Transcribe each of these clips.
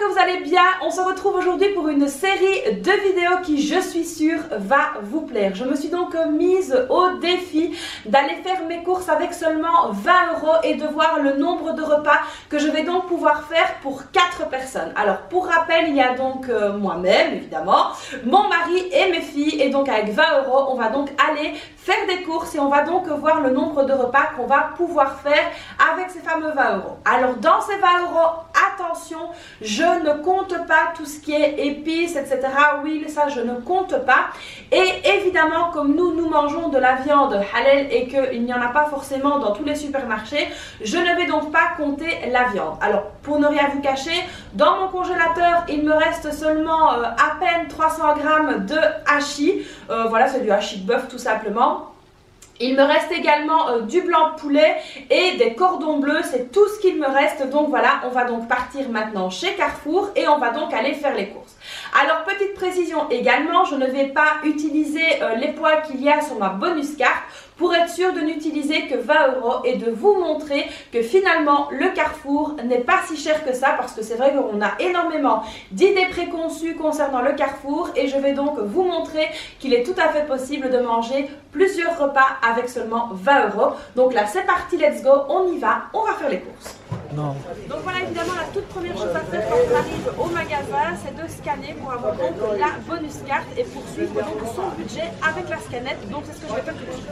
que vous allez bien. On se retrouve aujourd'hui pour une série de vidéos qui, je suis sûre, va vous plaire. Je me suis donc mise au défi d'aller faire mes courses avec seulement 20 € et de voir le nombre de repas que je vais donc pouvoir faire pour 4 personnes. Alors pour rappel, il y a donc moi-même évidemment, mon mari et mes filles, et donc avec 20 €, on va donc aller faire des courses et on va donc voir le nombre de repas qu'on va pouvoir faire avec ces fameux 20 €. Alors dans ces 20 €, attention, je ne compte pas tout ce qui est épices, etc. Oui, ça je ne compte pas. Et évidemment, comme nous mangeons de la viande halal et qu'il n'y en a pas forcément dans tous les supermarchés, je ne vais donc pas compter la viande. Alors pour ne rien vous cacher, dans mon congélateur, il me reste seulement à peine 300 g de hachis. Voilà, c'est du hachis de bœuf tout simplement. Il me reste également du blanc de poulet et des cordons bleus, c'est tout ce qu'il me reste. Donc voilà, on va donc partir maintenant chez Carrefour et on va donc aller faire les courses. Alors petite précision également, je ne vais pas utiliser les poids qu'il y a sur ma bonus carte pour être sûr de n'utiliser que 20 € et de vous montrer que finalement le Carrefour n'est pas si cher que ça, parce que c'est vrai qu'on a énormément d'idées préconçues concernant le Carrefour et je vais donc vous montrer qu'il est tout à fait possible de manger plusieurs repas avec seulement 20 €. Donc là c'est parti, let's go, on y va, on va faire les courses. Non. Donc voilà, évidemment la toute première chose à faire quand on arrive au magasin, c'est de scanner pour avoir donc la bonus carte et poursuivre donc son budget avec la scanette. Donc c'est ce que je vais faire tout de suite.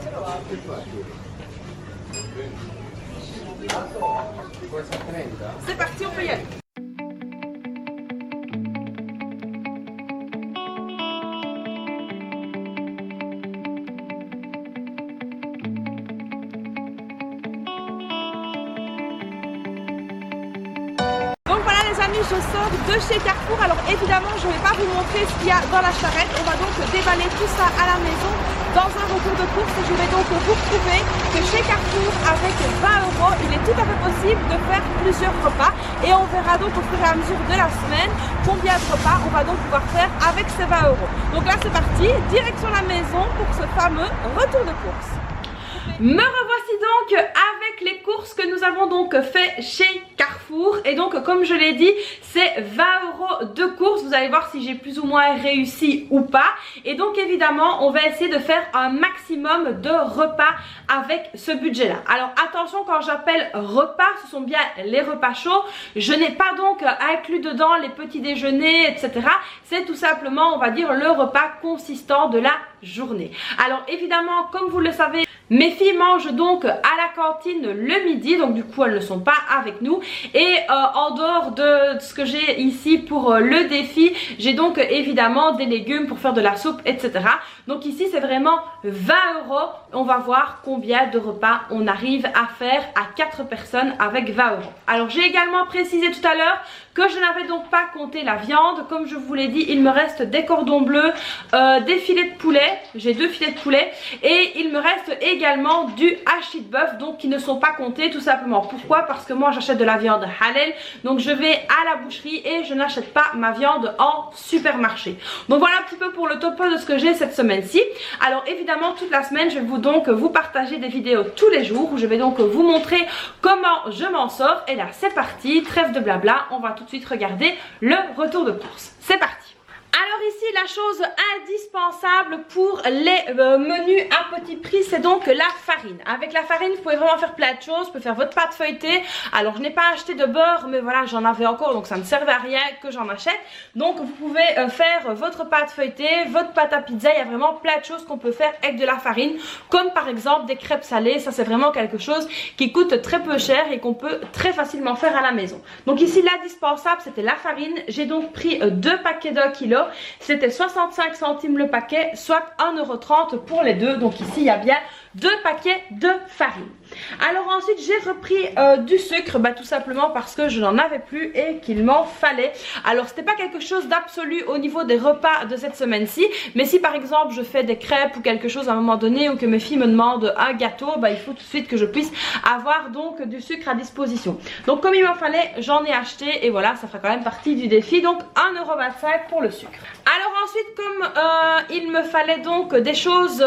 C'est parti, on peut y aller. Je sors de chez Carrefour. Alors évidemment je ne vais pas vous montrer ce qu'il y a dans la charrette. On va donc déballer tout ça à la maison dans un retour de course et je vais donc vous prouver que chez Carrefour avec 20 € il est tout à fait possible de faire plusieurs repas et on verra donc au fur et à mesure de la semaine combien de repas on va donc pouvoir faire avec ces 20 €. Donc là c'est parti, direction la maison pour ce fameux retour de course. Me revoici donc avec les courses que nous avons donc fait chez Carrefour. Et donc comme je l'ai dit, c'est 20 € de courses. Vous allez voir si j'ai plus ou moins réussi ou pas. Et donc évidemment on va essayer de faire un maximum de repas avec ce budget là. Alors attention, quand j'appelle repas, ce sont bien les repas chauds. Je n'ai pas donc inclus dedans les petits déjeuners, etc. C'est tout simplement, on va dire, le repas consistant de la journée. Alors évidemment, comme vous le savez, mes filles mangent donc à la cantine le midi, donc du coup elles ne sont pas avec nous. Et en dehors de ce que j'ai ici pour le défi, j'ai donc évidemment des légumes pour faire de la soupe, etc. Donc ici c'est vraiment 20 €. On va voir combien de repas on arrive à faire à 4 personnes avec 20 €. Alors j'ai également précisé tout à l'heure que je n'avais donc pas compté la viande. Comme je vous l'ai dit, il me reste des cordons bleus, des filets de poulet, j'ai 2 filets de poulet et il me reste également du hachis de bœuf, donc qui ne sont pas comptés tout simplement. Pourquoi? Parce que moi j'achète de la viande halal, donc je vais à la boucherie et je n'achète pas ma viande en supermarché. Donc voilà un petit peu pour le topo de ce que j'ai cette semaine-ci. Alors évidemment toute la semaine je vais vous partager des vidéos tous les jours où je vais donc vous montrer comment je m'en sors. Et là c'est parti, trêve de blabla, on va tout de suite regarder le retour de course. C'est parti. Alors ici la chose indispensable pour les menus à petit prix, c'est donc la farine. Avec la farine vous pouvez vraiment faire plein de choses. Vous pouvez faire votre pâte feuilletée. Alors je n'ai pas acheté de beurre, mais voilà, j'en avais encore, donc ça ne servait à rien que j'en achète. Donc vous pouvez faire votre pâte feuilletée, votre pâte à pizza. Il y a vraiment plein de choses qu'on peut faire avec de la farine, comme par exemple des crêpes salées. Ça c'est vraiment quelque chose qui coûte très peu cher et qu'on peut très facilement faire à la maison. Donc ici l'indispensable c'était la farine. J'ai donc pris 2 paquets d'1 kg. C'était 65 centimes le paquet, soit 1,30 € pour les deux. Donc ici il y a bien 2 paquets de farine. Alors ensuite j'ai repris du sucre, tout simplement parce que je n'en avais plus et qu'il m'en fallait. Alors c'était pas quelque chose d'absolu au niveau des repas de cette semaine-ci, mais si par exemple je fais des crêpes ou quelque chose à un moment donné, ou que mes filles me demandent un gâteau, il faut tout de suite que je puisse avoir donc du sucre à disposition. Donc comme il m'en fallait, j'en ai acheté et voilà, ça fera quand même partie du défi. Donc 1,25 € pour le sucre. Alors ensuite, comme il me fallait donc des choses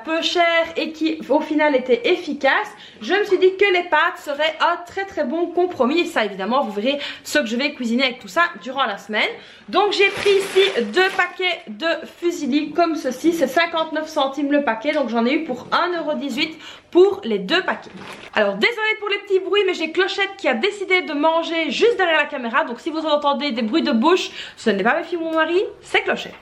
peu chères et qui qui au final était efficace, je me suis dit que les pâtes seraient un très bon compromis. Et ça évidemment vous verrez ce que je vais cuisiner avec tout ça durant la semaine. Donc j'ai pris ici 2 paquets de fusilli comme ceci, c'est 59 centimes le paquet, donc j'en ai eu pour 1,18 € pour les 2 paquets. Alors désolé pour les petits bruits, mais j'ai Clochette qui a décidé de manger juste derrière la caméra, donc si vous entendez des bruits de bouche, ce n'est pas mes filles ou mon mari, c'est Clochette.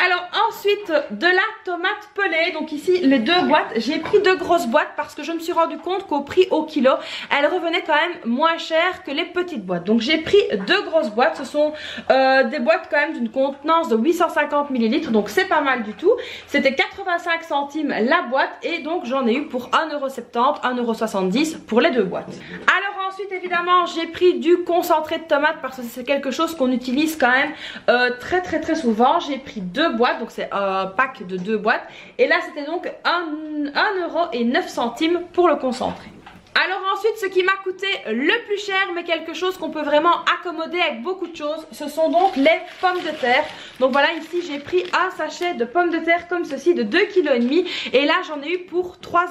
Alors ensuite de la tomate pelée, donc ici les 2 boîtes, j'ai pris 2 grosses boîtes parce que je me suis rendu compte qu'au prix au kilo, elles revenaient quand même moins cher que les petites boîtes. Donc j'ai pris 2 grosses boîtes, ce sont des boîtes quand même d'une contenance de 850 ml, donc c'est pas mal du tout. C'était 85 centimes la boîte et donc j'en ai eu pour 1,70 €, 1,70 € pour les 2 boîtes. Alors ensuite évidemment j'ai pris du concentré de tomate parce que c'est quelque chose qu'on utilise quand même très souvent. J'ai pris 2 boîtes, donc c'est un pack de 2 boîtes et là c'était donc 1,09 € pour le concentré. Alors ensuite ce qui m'a coûté le plus cher, mais quelque chose qu'on peut vraiment accommoder avec beaucoup de choses, ce sont donc les pommes de terre. Donc voilà, ici j'ai pris un sachet de pommes de terre comme ceci de 2,5 kg et là j'en ai eu pour 3,89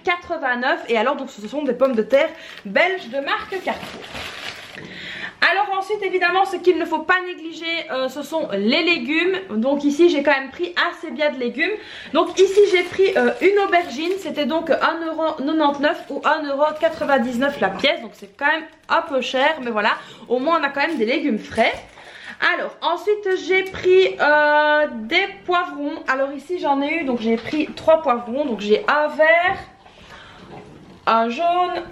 € et alors donc ce sont des pommes de terre belges de marque Carrefour. Alors ensuite évidemment ce qu'il ne faut pas négliger ce sont les légumes. Donc ici j'ai quand même pris assez bien de légumes. Donc ici j'ai pris une aubergine, c'était donc 1,99 € ou 1,99 € la pièce. Donc c'est quand même un peu cher, mais voilà, au moins on a quand même des légumes frais. Alors ensuite j'ai pris des poivrons. Alors ici j'en ai eu, donc j'ai pris 3 poivrons. Donc j'ai un vert, un jaune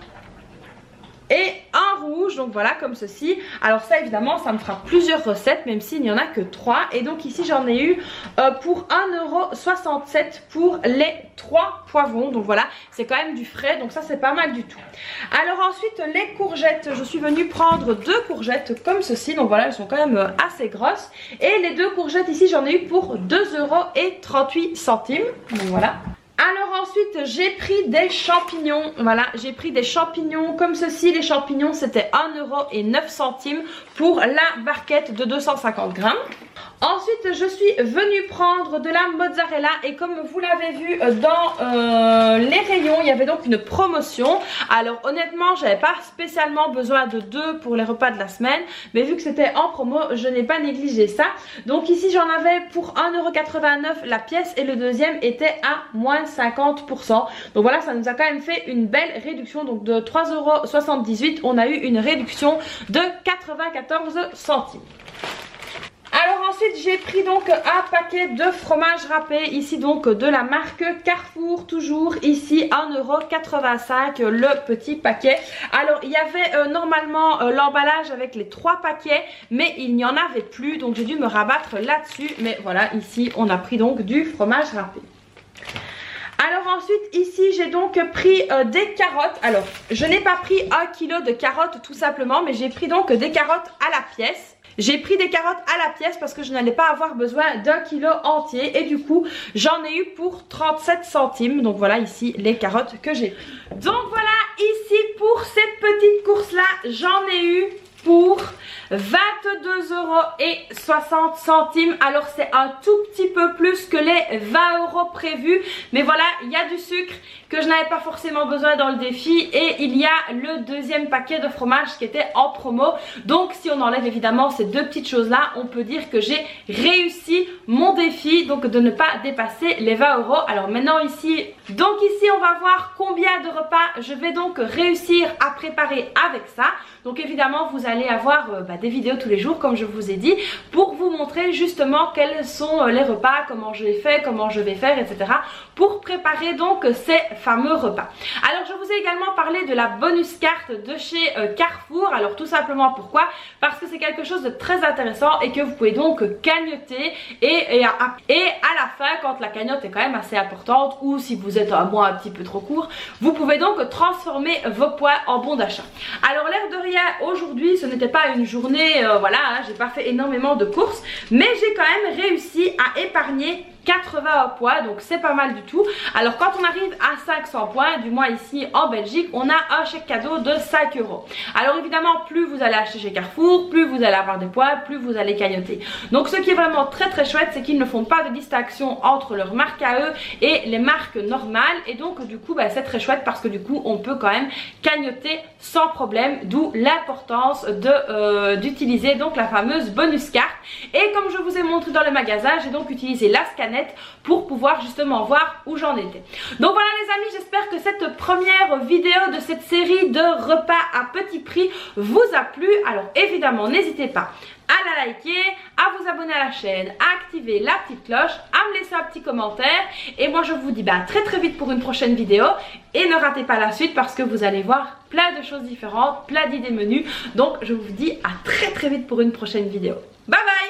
et un rouge, donc voilà comme ceci. Alors ça évidemment ça me fera plusieurs recettes même s'il n'y en a que 3. Et donc ici j'en ai eu pour 1,67 € pour les 3 poivrons. Donc voilà, c'est quand même du frais, donc ça c'est pas mal du tout. Alors ensuite les courgettes, je suis venue prendre 2 courgettes comme ceci. Donc voilà, elles sont quand même assez grosses. Et les 2 courgettes ici j'en ai eu pour 2,38 €. Donc voilà. Alors ensuite j'ai pris des champignons, voilà, j'ai pris des champignons comme ceci. Les champignons c'était 1,09 € pour la barquette de 250 grammes. Ensuite je suis venue prendre de la mozzarella et comme vous l'avez vu dans les rayons, il y avait donc une promotion. Alors honnêtement j'avais pas spécialement besoin de 2 pour les repas de la semaine, mais vu que c'était en promo je n'ai pas négligé ça. Donc ici j'en avais pour 1,89 € la pièce et le deuxième était à moins 50%. Donc voilà, ça nous a quand même fait une belle réduction. Donc de 3,78 € on a eu une réduction de 94 centimes. Alors ensuite j'ai pris donc un paquet de fromage râpé, ici donc de la marque Carrefour, toujours ici 1,85 € le petit paquet. Alors il y avait normalement l'emballage avec les 3 paquets, mais il n'y en avait plus, donc j'ai dû me rabattre là-dessus. Mais voilà, ici on a pris donc du fromage râpé. Alors ensuite ici j'ai donc pris des carottes. Alors je n'ai pas pris 1 kg de carottes tout simplement, mais j'ai pris donc des carottes à la pièce. J'ai pris des carottes à la pièce parce que je n'allais pas avoir besoin d'1 kg entier et du coup j'en ai eu pour 37 centimes. Donc voilà ici les carottes que j'ai pris. Donc voilà, ici pour cette petite course là j'en ai eu pour 22,60 €. Alors c'est un tout petit peu plus que les 20 € prévus, mais voilà, il y a du sucre que je n'avais pas forcément besoin dans le défi et il y a le deuxième paquet de fromage qui était en promo. Donc si on enlève évidemment ces 2 petites choses là, on peut dire que j'ai réussi mon défi, donc de ne pas dépasser les 20 €. Alors maintenant ici, on va voir combien de repas je vais donc réussir à préparer avec ça. Donc évidemment vous allez avoir des vidéos tous les jours comme je vous ai dit pour vous montrer justement quels sont les repas, comment je les fais, comment je vais faire, etc. pour préparer donc ces fameux repas. Alors je vous ai également parlé de la bonus carte de chez Carrefour. Alors tout simplement pourquoi? Parce que c'est quelque chose de très intéressant et que vous pouvez donc cagnotter et à la fin quand la cagnotte est quand même assez importante ou si vous êtes un mois un petit peu trop court, vous pouvez donc transformer vos points en bons d'achat. Alors l'air de rien, aujourd'hui ce n'était pas une journée, voilà, hein, j'ai pas fait énormément de courses, mais j'ai quand même réussi à épargner 80 points, donc c'est pas mal du tout. Alors quand on arrive à 500 points, du moins ici en Belgique, on a un chèque cadeau de 5 €. Alors évidemment, plus vous allez acheter chez Carrefour, plus vous allez avoir des points, plus vous allez cagnotter. Donc ce qui est vraiment très chouette, c'est qu'ils ne font pas de distinction entre leurs marques à eux et les marques normales. Et donc du coup, c'est très chouette parce que du coup, on peut quand même cagnoter sans problème, d'où l'importance d'utiliser donc la fameuse bonus carte. Et comme je vous ai montré dans le magasin, j'ai donc utilisé la scanette pour pouvoir justement voir où j'en étais. Donc voilà les amis, j'espère que cette première vidéo de cette série de repas à petit prix vous a plu. Alors évidemment, n'hésitez pas à la liker, à vous abonner à la chaîne, à activer la petite cloche, à me laisser un petit commentaire. Et moi je vous dis très vite pour une prochaine vidéo. Et ne ratez pas la suite parce que vous allez voir plein de choses différentes, plein d'idées menus. Donc je vous dis à très vite pour une prochaine vidéo. Bye bye!